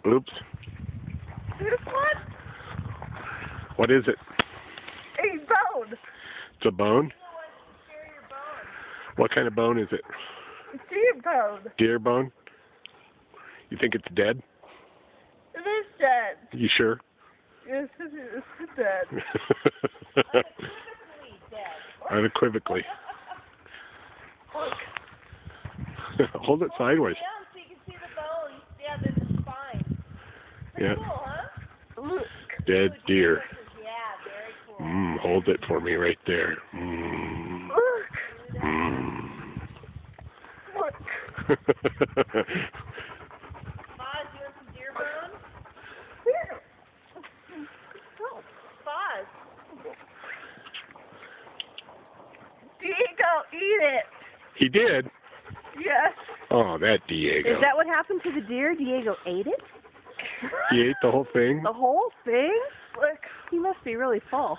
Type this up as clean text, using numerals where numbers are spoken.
Oops. This one? What is it? A bone. It's a bone? What kind of bone is it? Deer bone. Deer bone? You think it's dead? It is dead. You sure? Yes, it is dead. Unequivocally. Look. Hold it sideways. Yeah, so you can see the bone. Yeah, the spine. Pretty Yeah. cool, huh? Look. Dead deer. Yeah, very cool. Hold it for me right there. Mm. Look. Mm. Look. Boz, you want some deer bone? Here. Boz. Diego, eat it. He did? Yes. Oh, that Diego. Is that what happened to the deer? Diego ate it? He ate the whole thing? The whole thing? Look. He must be really full.